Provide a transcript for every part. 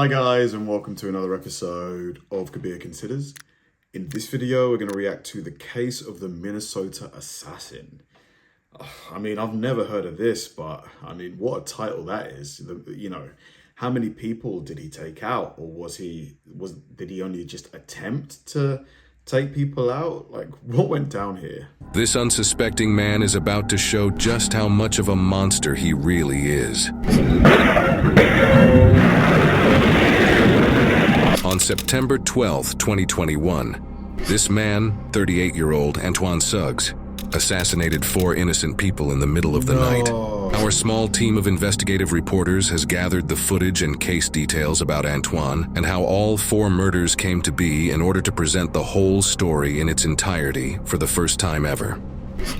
Hi guys, and welcome to another episode of Kabir Considers. In this video, we're going to react to the case of the Minnesota assassin. I've never heard of this, but what a title that is. How many people did he take out, or did he only just attempt to take people out? Like, what went down here? This unsuspecting man is about to show just how much of a monster he really is. On September 12, 2021, this man, 38-year-old Antoine Suggs, assassinated 4 innocent people in the middle of the night. Our small team of investigative reporters has gathered the footage and case details about Antoine and how all 4 murders came to be in order to present the whole story in its entirety for the first time ever.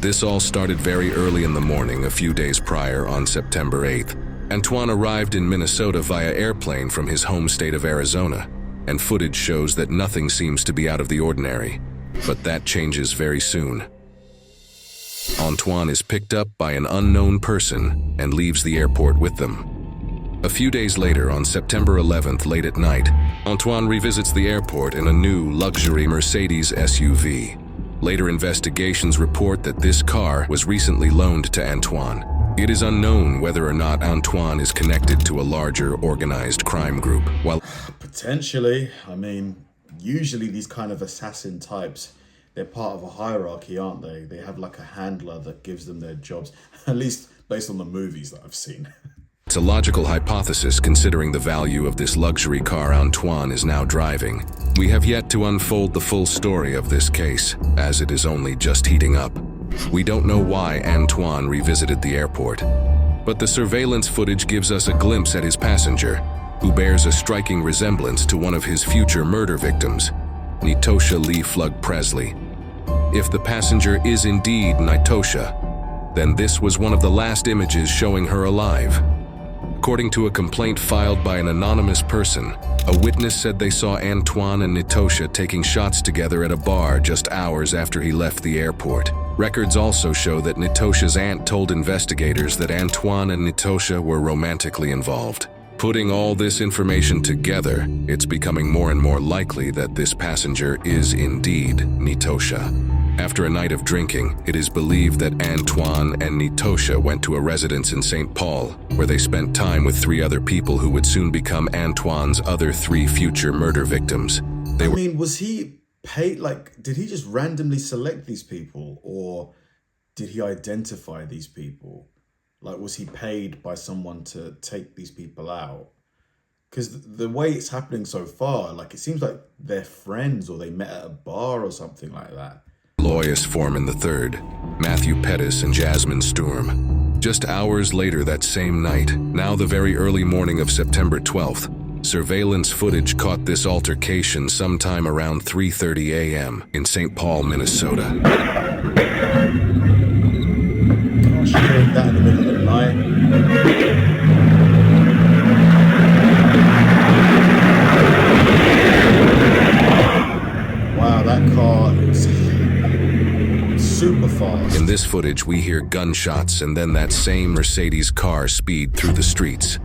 This all started very early in the morning a few days prior on September 8th. Antoine arrived in Minnesota via airplane from his home state of Arizona, and footage shows that nothing seems to be out of the ordinary. But that changes very soon. Antoine is picked up by an unknown person and leaves the airport with them. A few days later, on September 11th, late at night, Antoine revisits the airport in a new luxury Mercedes SUV. Later investigations report that this car was recently loaned to Antoine. It is unknown whether or not Antoine is connected to a larger organized crime group. While Potentially. Usually these kind of assassin types, they're part of a hierarchy, aren't they? They have like a handler that gives them their jobs, at least based on the movies that I've seen. it's a logical hypothesis considering the value of this luxury car Antoine is now driving. We have yet to unfold the full story of this case, as it is only just heating up. We don't know why Antoine revisited the airport, but the surveillance footage gives us a glimpse at his passenger, who bears a striking resemblance to one of his future murder victims, Nitosha Lee Flug Presley. If the passenger is indeed Nitosha, then this was one of the last images showing her alive. According to a complaint filed by an anonymous person, a witness said they saw Antoine and Nitosha taking shots together at a bar just hours after he left the airport. Records also show that Nitosha's aunt told investigators that Antoine and Nitosha were romantically involved. Putting all this information together, it's becoming more and more likely that this passenger is indeed Nitosha. After a night of drinking, it is believed that Antoine and Nitosha went to a residence in St. Paul, where they spent time with 3 other people who would soon become Antoine's other 3 future murder victims. Was he paid, did he just randomly select these people, or did he identify these people? Was he paid by someone to take these people out? Because the way it's happening so far, it seems like they're friends or they met at a bar or something like that. Lois Foreman III, Matthew Pettis, and Jasmine Sturm. Just hours later that same night, now the very early morning of September 12th, surveillance footage caught this altercation sometime around 3:30 a.m. in St. Paul, Minnesota. Gosh, doing that in the middle of the night. Wow, that car is super fast. In this footage, we hear gunshots and then that same Mercedes car speed through the streets.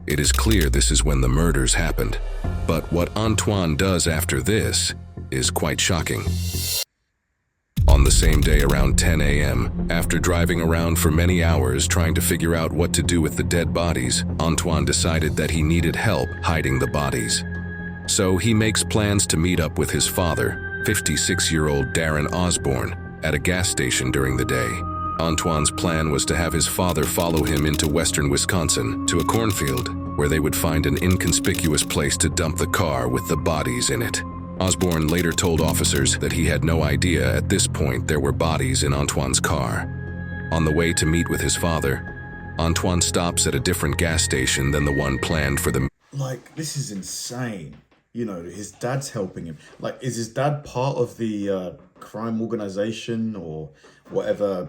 It is clear this is when the murders happened, but what Antoine does after this is quite shocking. On the same day around 10 a.m., after driving around for many hours trying to figure out what to do with the dead bodies, Antoine decided that he needed help hiding the bodies. So he makes plans to meet up with his father, 56-year-old Darren Osborne, at a gas station during the day. Antoine's plan was to have his father follow him into western Wisconsin to a cornfield where they would find an inconspicuous place to dump the car with the bodies in it. Osborne later told officers that he had no idea at this point there were bodies in Antoine's car. On the way to meet with his father, Antoine stops at a different gas station than the one planned for the... This is insane. His dad's helping him. Is his dad part of the crime organization or whatever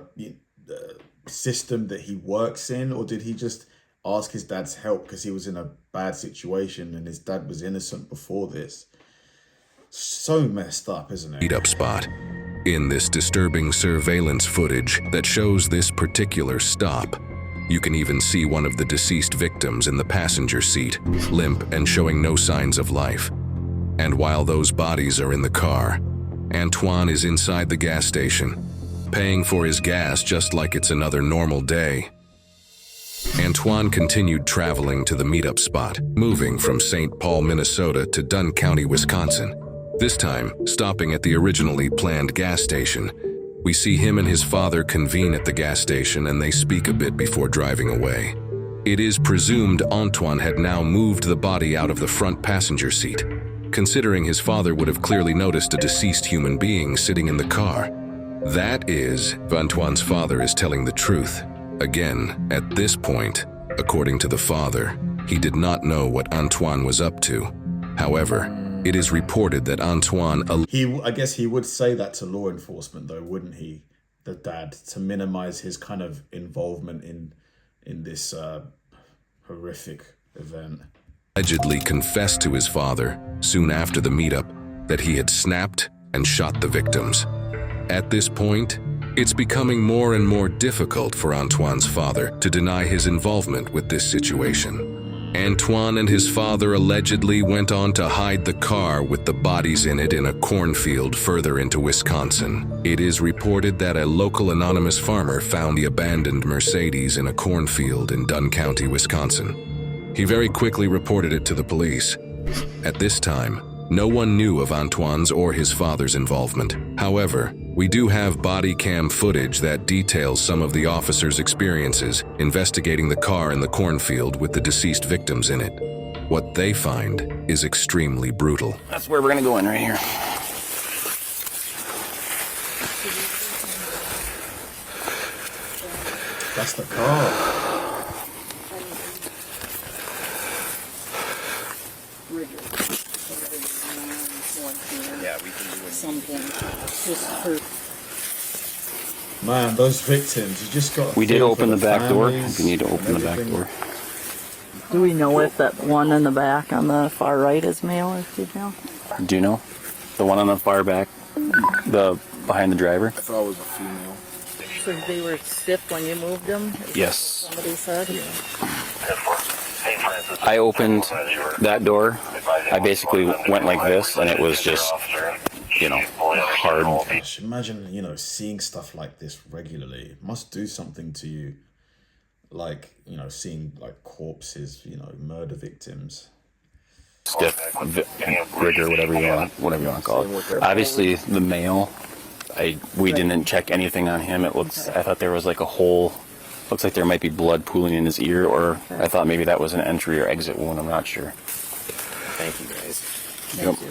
system that he works in? Or did he just ask his dad's help because he was in a bad situation and his dad was innocent before this? So messed up, isn't it? Meet-up spot. In this disturbing surveillance footage that shows this particular stop, You can even see one of the deceased victims in the passenger seat, limp and showing no signs of life. And while those bodies are in the car, Antoine is inside the gas station, paying for his gas just like it's another normal day. Antoine continued traveling to the meetup spot, moving from St. Paul, Minnesota to Dunn County, Wisconsin. This time, stopping at the originally planned gas station. We see him and his father convene at the gas station and they speak a bit before driving away. It is presumed Antoine had now moved the body out of the front passenger seat, considering his father would have clearly noticed a deceased human being sitting in the car. That is, if Antoine's father is telling the truth. Again, at this point, according to the father, he did not know what Antoine was up to. However, it is reported that Antoine... I guess he would say that to law enforcement, though, wouldn't he? The dad, to minimize his kind of involvement in this horrific event. Allegedly confessed to his father, soon after the meetup, that he had snapped and shot the victims. At this point, it's becoming more and more difficult for Antoine's father to deny his involvement with this situation. Antoine and his father allegedly went on to hide the car with the bodies in it in a cornfield further into Wisconsin. It is reported that a local anonymous farmer found the abandoned Mercedes in a cornfield in Dunn County, Wisconsin. He very quickly reported it to the police. At this time, no one knew of Antoine's or his father's involvement. However, we do have body cam footage that details some of the officers' experiences investigating the car in the cornfield with the deceased victims in it. What they find is extremely brutal. That's where we're gonna go in, right here. That's the car. Yeah, we can do it. Something just for... Man, those victims, you just got... We did open the back door. families We need to and open the back everything. door. Do we know if that one in the back on the far right is male or female? Do you know? The one on the far back? The behind the driver? I thought it was a female. So they were stiff when you moved them? Is Yes. that somebody said? I opened that door. I basically went like this, and it was just, hard. Gosh, imagine, seeing stuff like this regularly. It must do something to you. Like, seeing like corpses, murder victims. Stiff, rigor, whatever you want to call it. Obviously, the male, we didn't check anything on him. I thought there was like a hole. Looks like there might be blood pooling in his ear, or I thought maybe that was an entry or exit wound. I'm not sure. Thank you, guys. Thank you.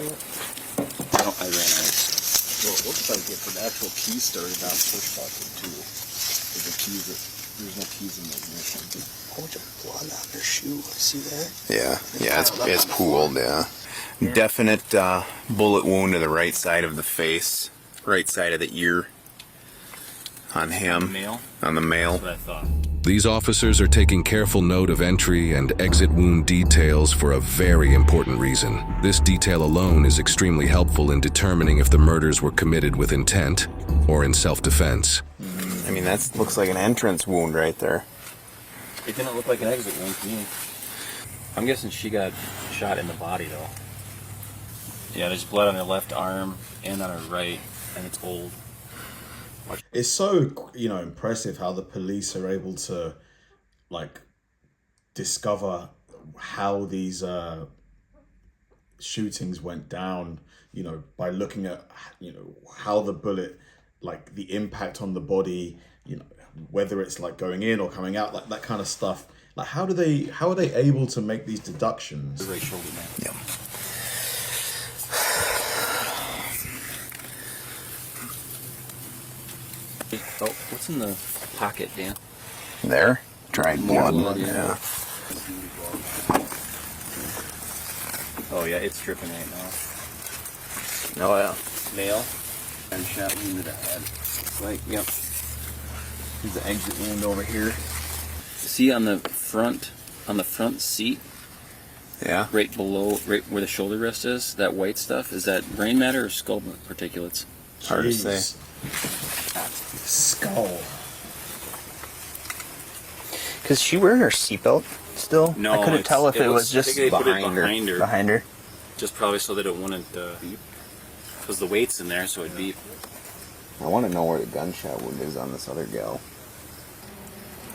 I ran out. Well, it looks like if an actual key started down push button too. There's no keys in the ignition. How much blood on their shoe? See that? Yeah, it's pooled, yeah. Definite bullet wound to the right side of the face, right side of the ear on him, on the male. That's what I thought. These officers are taking careful note of entry and exit wound details for a very important reason. This detail alone is extremely helpful in determining if the murders were committed with intent or in self-defense. I mean, that looks like an entrance wound right there. It didn't look like an exit wound to me. I'm guessing she got shot in the body, though. Yeah, there's blood on her left arm and on her right, and it's old. It's so, impressive how the police are able to, discover how these shootings went down, by looking at, how the bullet, the impact on the body, whether it's going in or coming out, that kind of stuff. How are they able to make these deductions? Right shoulder, man. Yep. Oh, what's in the pocket, Dan? There, dried blood. Yeah. Oh yeah, it's dripping right now. Oh yeah. Male and shot wound to the head. Yep. There's the exit wound over here. See on the front seat, Yeah. right below, right where the shoulder rest is, that white stuff, is that brain matter or skull particulates? Hard to say. Skull. Cause she wearing her seatbelt still? No, I couldn't tell if it was I just think they put it behind her. Behind her. Just probably so that it wouldn't beep. Because the weight's in there, so it'd beep. I want to know where the gunshot wound is on this other gal.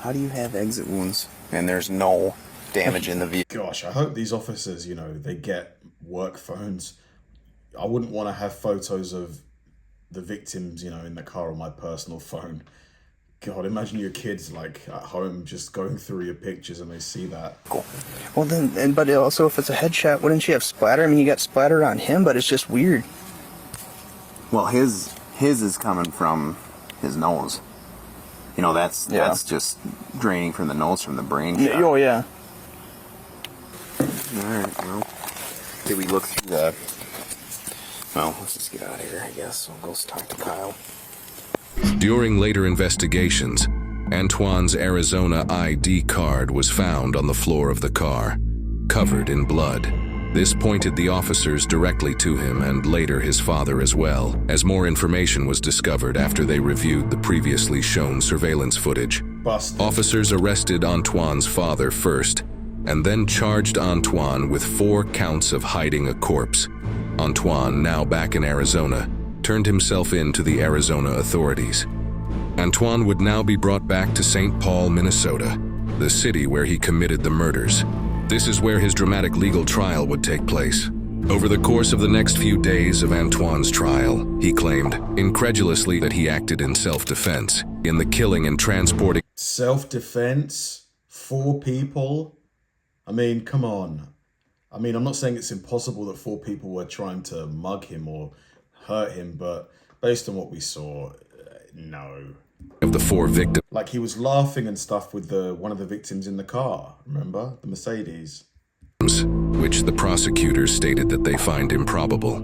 How do you have exit wounds and there's no damage in the vehicle? Gosh, I hope these officers, you know, they get work phones. I wouldn't want to have photos of the victims, you know, in the car on my personal phone. God, imagine your kids like at home just going through your pictures and they see that. Cool. Well then, but also if it's a headshot, wouldn't she have splatter? I mean, you got splatter on him, but it's just weird. Well, his is coming from his nose. You know, that's just draining from the nose from the brain shot. Oh yeah. Alright, well, did we look through the... Well, let's just get out of here, I guess. We'll go talk to Kyle. During later investigations, Antoine's Arizona ID card was found on the floor of the car, covered in blood. This pointed the officers directly to him and later his father as well, as more information was discovered after they reviewed the previously shown surveillance footage. Busted. Officers arrested Antoine's father first, and then charged Antoine with 4 counts of hiding a corpse. Antoine, now back in Arizona, turned himself in to the Arizona authorities. Antoine would now be brought back to St. Paul, Minnesota, the city where he committed the murders. This is where his dramatic legal trial would take place. Over the course of the next few days of Antoine's trial, he claimed, incredulously, that he acted in self-defense, in the killing and transporting... Self-defense? 4 people? I mean, come on. I mean, I'm not saying it's impossible that 4 people were trying to mug him or hurt him, but based on what we saw, no. Of the 4 victims. Like, he was laughing and stuff with one of the victims in the car, remember? The Mercedes. Which the prosecutors stated that they find improbable.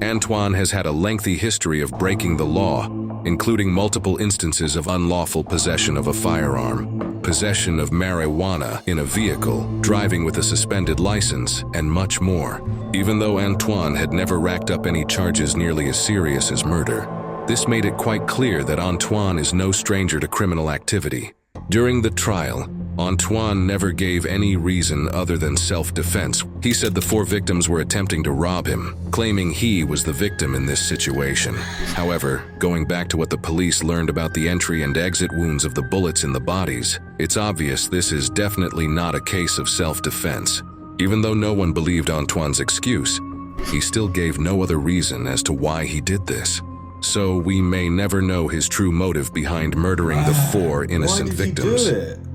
Antoine has had a lengthy history of breaking the law, including multiple instances of unlawful possession of a firearm, possession of marijuana in a vehicle, driving with a suspended license, and much more. Even though Antoine had never racked up any charges nearly as serious as murder, this made it quite clear that Antoine is no stranger to criminal activity. During the trial, Antoine never gave any reason other than self-defense. He said the 4 victims were attempting to rob him, claiming he was the victim in this situation. However, going back to what the police learned about the entry and exit wounds of the bullets in the bodies, it's obvious this is definitely not a case of self-defense. Even though no one believed Antoine's excuse, he still gave no other reason as to why he did this. So we may never know his true motive behind murdering the 4 innocent victims.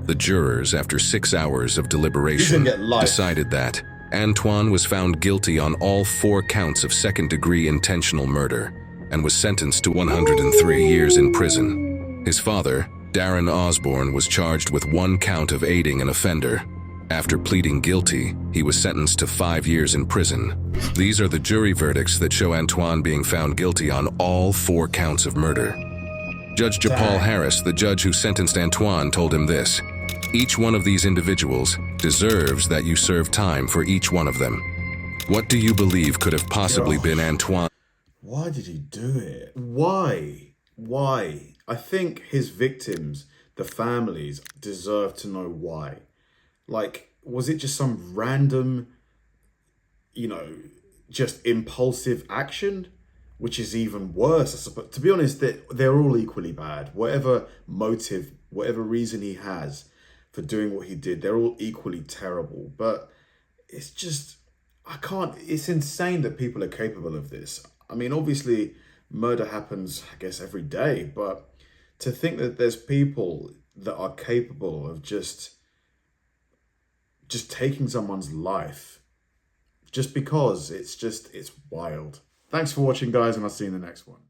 The jurors, after 6 hours of deliberation, decided that Antoine was found guilty on all 4 counts of second-degree intentional murder and was sentenced to 103 years in prison. His father, Darren Osborne, was charged with 1 count of aiding an offender. After pleading guilty, he was sentenced to 5 years in prison. These are the jury verdicts that show Antoine being found guilty on all 4 counts of murder. Judge Japal Harris, the judge who sentenced Antoine, told him this: "Each one of these individuals deserves that you serve time for each one of them." What do you believe could have possibly been Antoine? Why did he do it? Why? I think his victims, the families, deserve to know why. Like, was it just some random, you know, just impulsive action? Which is even worse, I suppose. To be honest, they're all equally bad. Whatever motive, whatever reason he has for doing what he did, they're all equally terrible. But it's just, it's insane that people are capable of this. I mean, obviously, murder happens, I guess, every day. But to think that there's people that are capable of just taking someone's life just because it's wild. Thanks for watching, guys, and I'll see you in the next one.